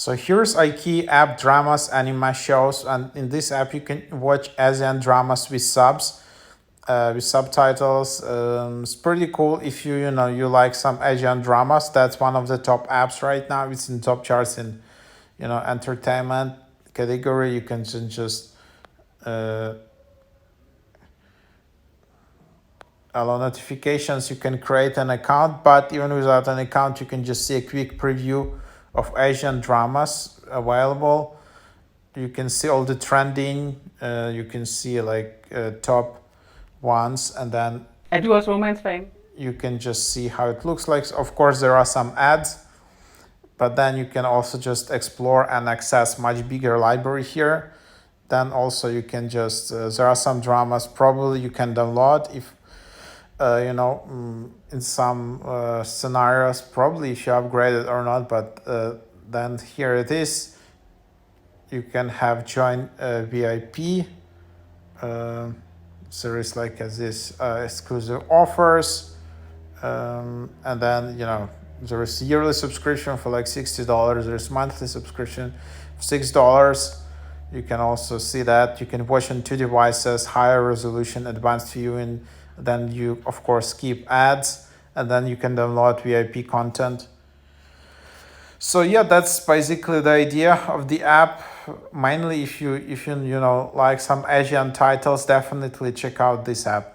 So here's iQIYI app dramas, anime shows, and in this app you can watch Asian dramas with with subtitles. It's pretty cool if you like some Asian dramas. That's one of the top apps right now. It's in top charts in entertainment category. You can just allow notifications. You can create an account, but even without an account, you can just see a quick preview of Asian dramas available. You can see all the trending. You can see like top ones, and then It was romance fame. you can just see how it looks like. Of course, there are some ads, but then you can also just explore and access much bigger library here. Then also you can just there are some dramas probably you can download if in some scenarios, probably if you upgrade it or not, but then here it is. You can have join VIP. There is like this exclusive offers, and then there is yearly subscription for like $60. There's monthly subscription for $6. You can also see that you can watch on 2 devices, higher resolution, advanced viewing. Then you of course skip ads, and then you can download VIP content. So yeah, that's basically the idea of the app. Mainly if you like some Asian titles, definitely check out this app.